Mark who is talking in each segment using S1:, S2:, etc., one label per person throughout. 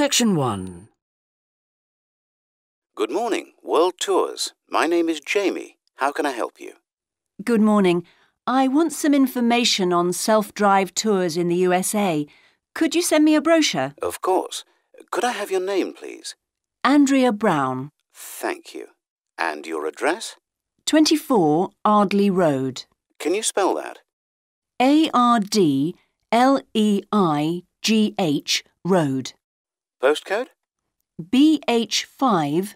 S1: Section 1.
S2: Good morning, World Tours. My name is Jamie. How can I help you?
S3: Good morning. I want some information on self-drive tours in the USA. Could you send me a brochure?
S2: Of course. Could I have your name, please?
S3: Andrea Brown.
S2: Thank you. And your address?
S3: 24 Ardley Road.
S2: Can you spell that?
S3: Ardleigh Road.
S2: Postcode?
S3: BH5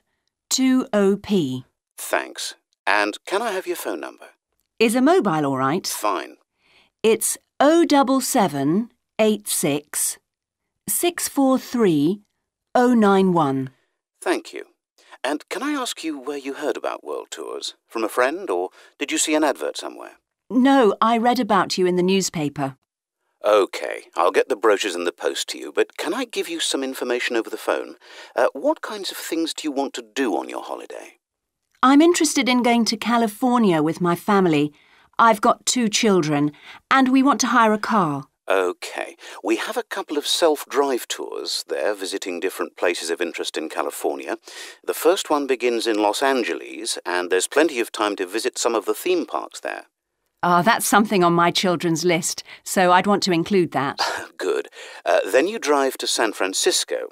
S3: 2OP.
S2: Thanks. And can I have your phone number?
S3: Is a mobile all right?
S2: Fine.
S3: It's 07786 643 091.
S2: Thank you. And can I ask you where you heard about World Tours? From a friend, or did you see an advert somewhere?
S3: No, I read about you in the newspaper.
S2: OK, I'll get the brochures in the post to you, but can I give you some information over the phone? What kinds of things do you want to do on your holiday?
S3: I'm interested in going to California with my family. I've got 2 children, and we want to hire a car.
S2: OK, we have a couple of self-drive tours there visiting different places of interest in California. The first one begins in Los Angeles, and there's plenty of time to visit some of the theme parks there.
S3: That's something on my children's list, so I'd want to include that.
S2: Good. Then you drive to San Francisco.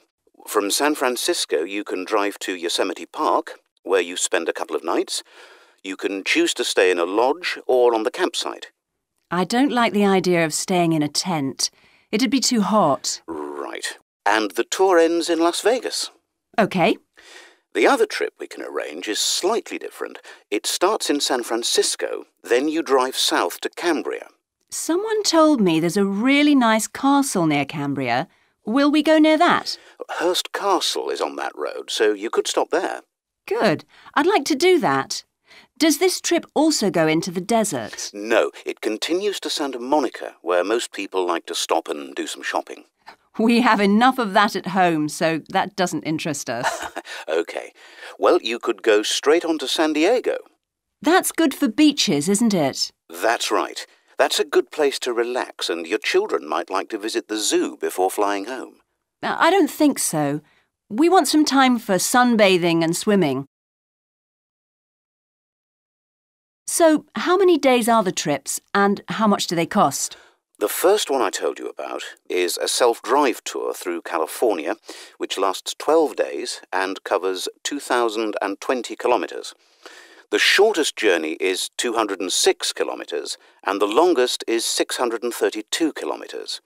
S2: From San Francisco, you can drive to Yosemite Park, where you spend a couple of nights. You can choose to stay in a lodge or on the campsite.
S3: I don't like the idea of staying in a tent. It'd be too hot.
S2: Right. And the tour ends in Las Vegas.
S3: OK.
S2: The other trip we can arrange is slightly different. It starts in San Francisco, then you drive south to Cambria.
S3: Someone told me there's a really nice castle near Cambria. Will we go near that?
S2: Hearst Castle is on that road, so you could stop there.
S3: Good. I'd like to do that. Does this trip also go into the desert?
S2: No, it continues to Santa Monica, where most people like to stop and do some shopping.
S3: We have enough of that at home, so that doesn't interest us.
S2: OK. Well, you could go straight on to San Diego.
S3: That's good for beaches, isn't it?
S2: That's right. That's a good place to relax, and your children might like to visit the zoo before flying home.
S3: I don't think so. We want some time for sunbathing and swimming. So, how many days are the trips, and how much do they cost?
S2: The first one I told you about is a self-drive tour through California, which lasts 12 days and covers 2,020 kilometres. The shortest journey is 206 kilometres, and the longest is 632 kilometres.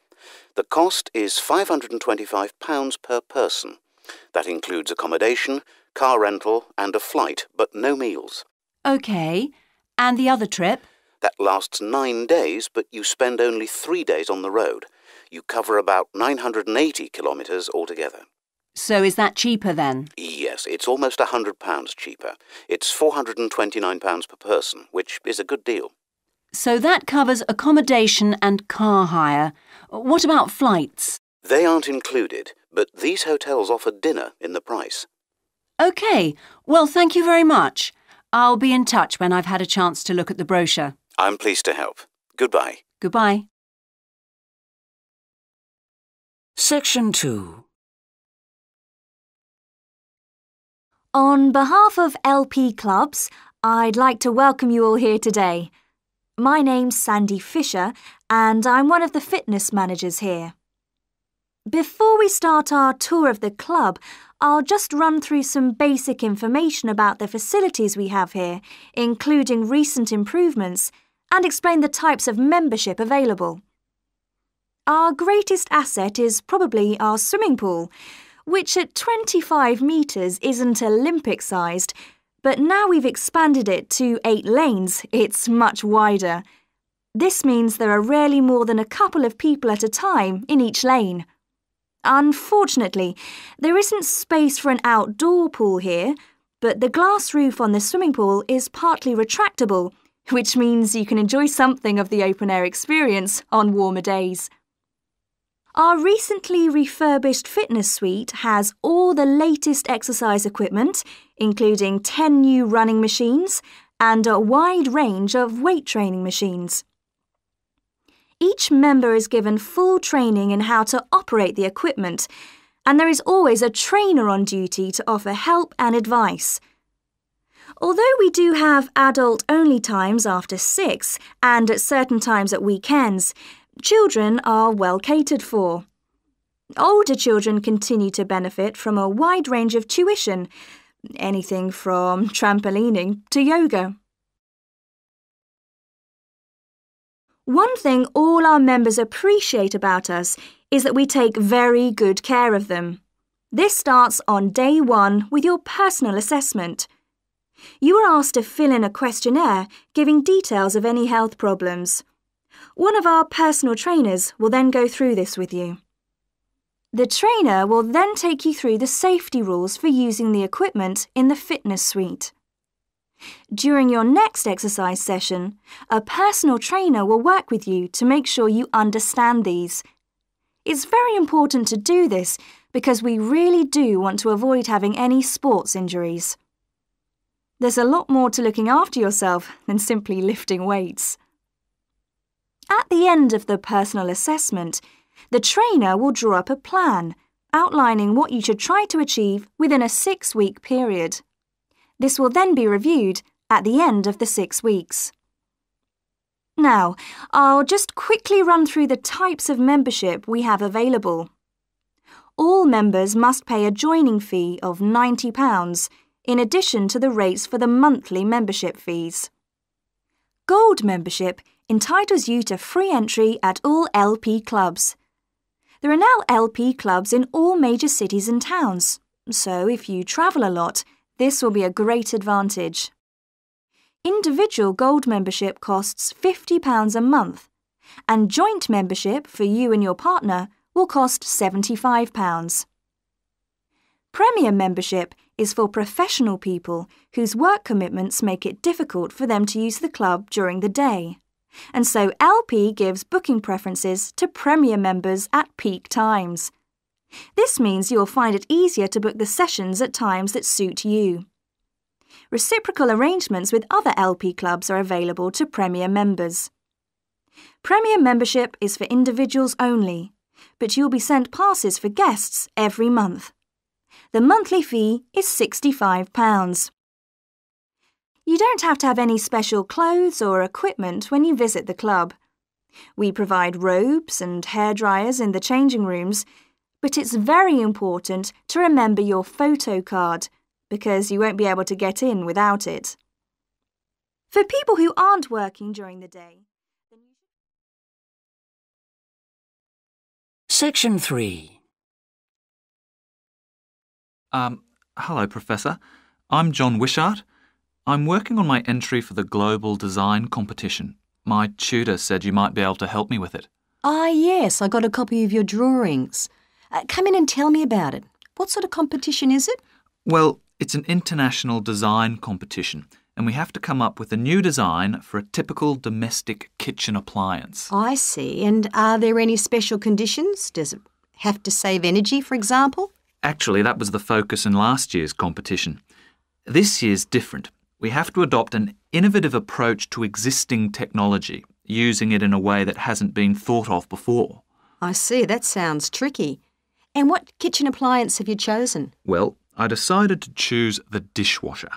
S2: The cost is £525 per person. That includes accommodation, car rental and a flight, but no meals.
S3: OK. And the other trip?
S2: That lasts 9 days, but you spend only 3 days on the road. You cover about 980 kilometres altogether.
S3: So is that cheaper then?
S2: Yes, it's almost £100 cheaper. It's £429 per person, which is a good deal.
S3: So that covers accommodation and car hire. What about flights?
S2: They aren't included, but these hotels offer dinner in the price.
S3: OK. Well, thank you very much. I'll be in touch when I've had a chance to look at the brochure.
S2: I'm pleased to help. Goodbye.
S3: Goodbye.
S1: Section 2.
S4: On behalf of LP Clubs, I'd like to welcome you all here today. My name's Sandy Fisher, and I'm one of the fitness managers here. Before we start our tour of the club, I'll just run through some basic information about the facilities we have here, including recent improvements, and explain the types of membership available. Our greatest asset is probably our swimming pool, which at 25 metres isn't Olympic-sized, but now we've expanded it to 8 lanes, it's much wider. This means there are rarely more than a couple of people at a time in each lane. Unfortunately, there isn't space for an outdoor pool here, but the glass roof on the swimming pool is partly retractable, which means you can enjoy something of the open-air experience on warmer days. Our recently refurbished fitness suite has all the latest exercise equipment, including 10 new running machines and a wide range of weight training machines. Each member is given full training in how to operate the equipment, and there is always a trainer on duty to offer help and advice. Although we do have adult-only times after 6 and at certain times at weekends, children are well catered for. Older children continue to benefit from a wide range of tuition, anything from trampolining to yoga. One thing all our members appreciate about us is that we take very good care of them. This starts on day 1 with your personal assessment. You are asked to fill in a questionnaire giving details of any health problems. One of our personal trainers will then go through this with you. The trainer will then take you through the safety rules for using the equipment in the fitness suite. During your next exercise session, a personal trainer will work with you to make sure you understand these. It's very important to do this because we really do want to avoid having any sports injuries. There's a lot more to looking after yourself than simply lifting weights. At the end of the personal assessment, the trainer will draw up a plan outlining what you should try to achieve within a 6-week period. This will then be reviewed at the end of the 6 weeks. Now, I'll just quickly run through the types of membership we have available. All members must pay a joining fee of £90 in addition to the rates for the monthly membership fees. Gold membership entitles you to free entry at all LP clubs. There are now LP clubs in all major cities and towns, so if you travel a lot, this will be a great advantage. Individual gold membership costs £50 a month, and joint membership for you and your partner will cost £75. Premium membership is for professional people whose work commitments make it difficult for them to use the club during the day, and so LP gives booking preferences to Premier members at peak times. This means you'll find it easier to book the sessions at times that suit you. Reciprocal arrangements with other LP clubs are available to Premier members. Premier membership is for individuals only, but you'll be sent passes for guests every month. The monthly fee is £65. You don't have to have any special clothes or equipment when you visit the club. We provide robes and hairdryers in the changing rooms, but it's very important to remember your photo card because you won't be able to get in without it. For people who aren't working during the day,
S1: Section 3.
S5: Hello, Professor. I'm John Wishart. I'm working on my entry for the Global Design Competition. My tutor said you might be able to help me with it.
S6: Ah, yes, I got a copy of your drawings. Come in and tell me about it. What sort of competition is it?
S5: Well, it's an international design competition, and we have to come up with a new design for a typical domestic kitchen appliance.
S6: I see. And are there any special conditions? Does it have to save energy, for example?
S5: Actually, that was the focus in last year's competition. This year's different. We have to adopt an innovative approach to existing technology, using it in a way that hasn't been thought of before.
S6: I see. That sounds tricky. And what kitchen appliance have you chosen?
S5: Well, I decided to choose the dishwasher.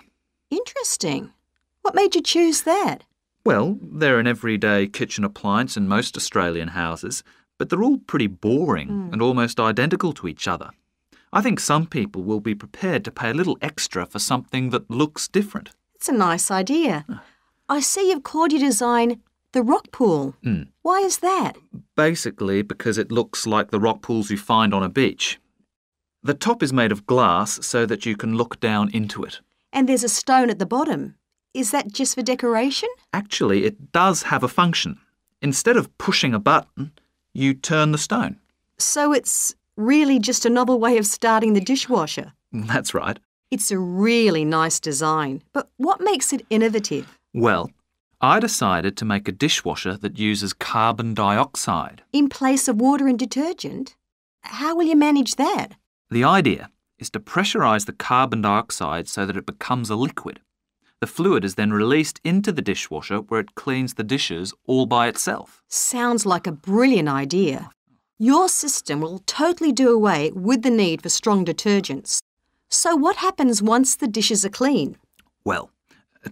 S6: Interesting. What made you choose that?
S5: Well, they're an everyday kitchen appliance in most Australian houses, but they're all pretty boring and almost identical to each other. I think some people will be prepared to pay a little extra for something that looks different.
S6: It's a nice idea. I see you've called your design the rock pool. Why is that?
S5: Basically because it looks like the rock pools you find on a beach. The top is made of glass so that you can look down into it.
S6: And there's a stone at the bottom. Is that just for decoration?
S5: Actually, it does have a function. Instead of pushing a button, you turn the stone.
S6: So it's really just a novel way of starting the dishwasher.
S5: That's right.
S6: It's a really nice design, but what makes it innovative?
S5: Well, I decided to make a dishwasher that uses carbon dioxide.
S6: In place of water and detergent? How will you manage that?
S5: The idea is to pressurise the carbon dioxide so that it becomes a liquid. The fluid is then released into the dishwasher where it cleans the dishes all by itself.
S6: Sounds like a brilliant idea. Your system will totally do away with the need for strong detergents. So what happens once the dishes are clean?
S5: Well,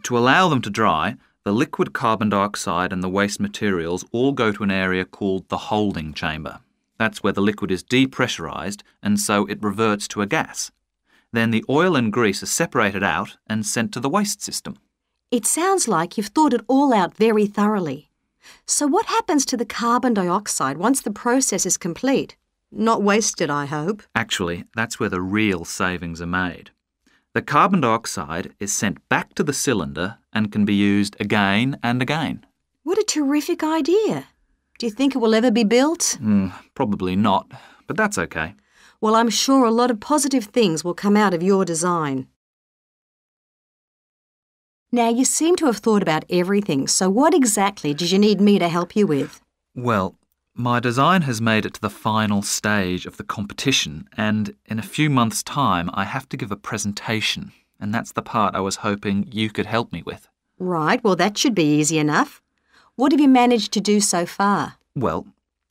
S5: to allow them to dry, the liquid carbon dioxide and the waste materials all go to an area called the holding chamber. That's where the liquid is depressurised and so it reverts to a gas. Then the oil and grease are separated out and sent to the waste system.
S6: It sounds like you've thought it all out very thoroughly. So what happens to the carbon dioxide once the process is complete? Not wasted, I hope.
S5: Actually, that's where the real savings are made. The carbon dioxide is sent back to the cylinder and can be used again and again.
S6: What a terrific idea. Do you think it will ever be built?
S5: Probably not, but that's okay.
S6: Well, I'm sure a lot of positive things will come out of your design. Now, you seem to have thought about everything, so what exactly did you need me to help you with?
S5: Well, my design has made it to the final stage of the competition, and in a few months' time I have to give a presentation, and that's the part I was hoping you could help me with.
S6: Right, well that should be easy enough. What have you managed to do so far?
S5: Well,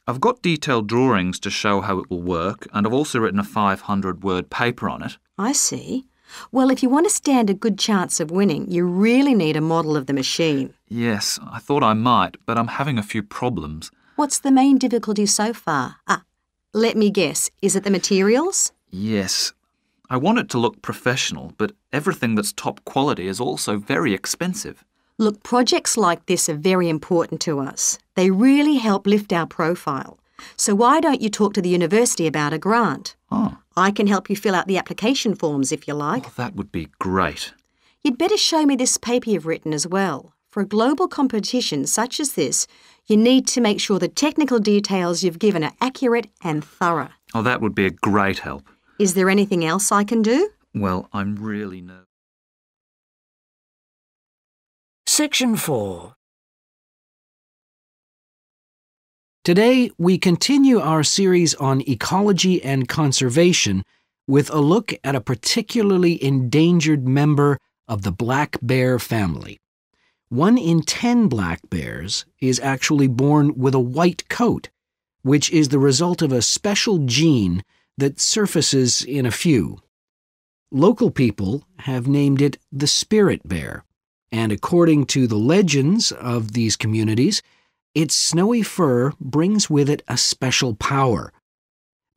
S5: I've got detailed drawings to show how it will work, and I've also written a 500-word paper on it.
S6: I see. Well, if you want to stand a good chance of winning, you really need a model of the machine.
S5: Yes, I thought I might, but I'm having a few problems.
S6: What's the main difficulty so far? Let me guess. Is it the materials?
S5: Yes. I want it to look professional, but everything that's top quality is also very expensive.
S6: Look, projects like this are very important to us. They really help lift our profile. So why don't you talk to the university about a grant?
S5: Oh.
S6: I can help you fill out the application forms if you like.
S5: Oh, that would be great.
S6: You'd better show me this paper you've written as well. For a global competition such as this, you need to make sure the technical details you've given are accurate and thorough.
S5: Oh, that would be a great help.
S6: Is there anything else I can do?
S5: Well, I'm really nervous.
S1: Section 4.
S7: Today, we continue our series on ecology and conservation with a look at a particularly endangered member of the black bear family. 1 in 10 black bears is actually born with a white coat, which is the result of a special gene that surfaces in a few. Local people have named it the spirit bear, and according to the legends of these communities, its snowy fur brings with it a special power.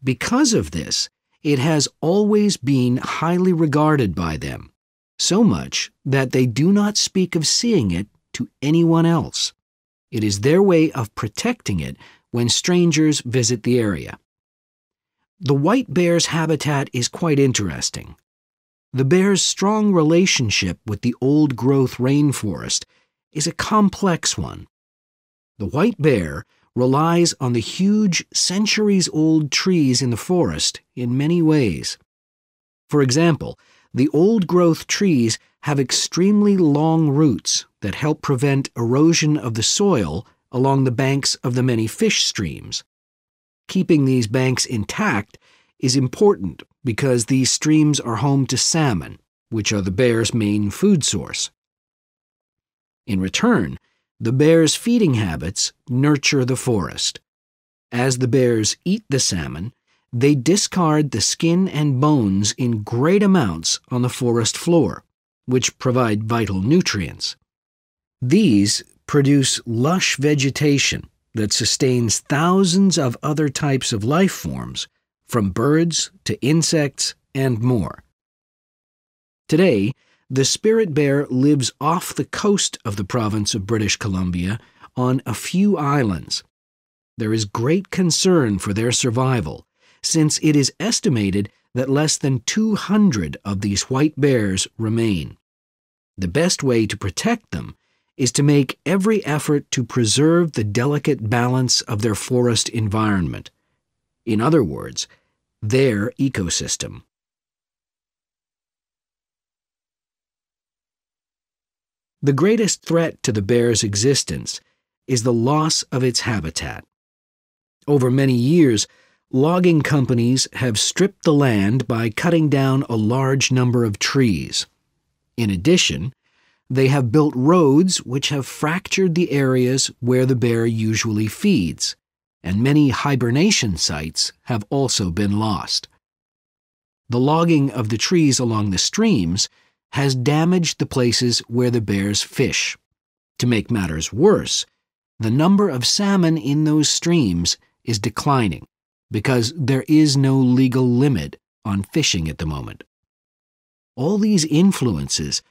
S7: Because of this, it has always been highly regarded by them, so much that they do not speak of seeing it to anyone else. It is their way of protecting it when strangers visit the area. The white bear's habitat is quite interesting. The bear's strong relationship with the old-growth rainforest is a complex one. The white bear relies on the huge, centuries-old trees in the forest in many ways. For example, the old-growth trees have extremely long roots that help prevent erosion of the soil along the banks of the many fish streams. Keeping these banks intact is important because these streams are home to salmon, which are the bear's main food source. In return, the bear's feeding habits nurture the forest. As the bears eat the salmon, they discard the skin and bones in great amounts on the forest floor, which provide vital nutrients. These produce lush vegetation that sustains thousands of other types of life forms, from birds to insects and more. Today, the spirit bear lives off the coast of the province of British Columbia on a few islands. There is great concern for their survival, since it is estimated that less than 200 of these white bears remain. The best way to protect them is to make every effort to preserve the delicate balance of their forest environment. In other words, their ecosystem. The greatest threat to the bear's existence is the loss of its habitat. Over many years, logging companies have stripped the land by cutting down a large number of trees. In addition, they have built roads which have fractured the areas where the bear usually feeds, and many hibernation sites have also been lost. The logging of the trees along the streams has damaged the places where the bears fish. To make matters worse, the number of salmon in those streams is declining because there is no legal limit on fishing at the moment. All these influences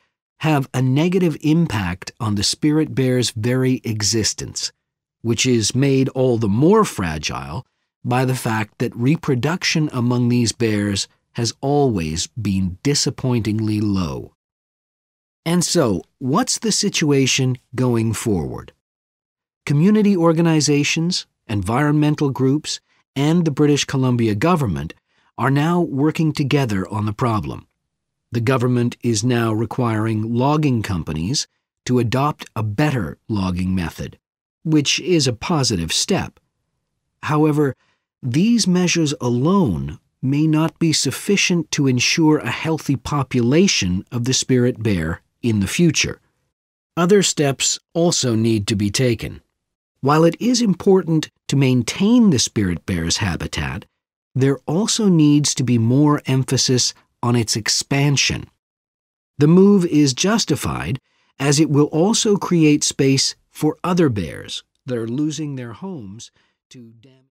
S7: have a negative impact on the spirit bear's very existence, which is made all the more fragile by the fact that reproduction among these bears has always been disappointingly low. And so, what's the situation going forward? Community organizations, environmental groups, and the British Columbia government are now working together on the problem. The government is now requiring logging companies to adopt a better logging method, which is a positive step. However, these measures alone may not be sufficient to ensure a healthy population of the spirit bear in the future. Other steps also need to be taken. While it is important to maintain the spirit bear's habitat, there also needs to be more emphasis on its expansion. The move is justified as it will also create space for other bears that are losing their homes to damage.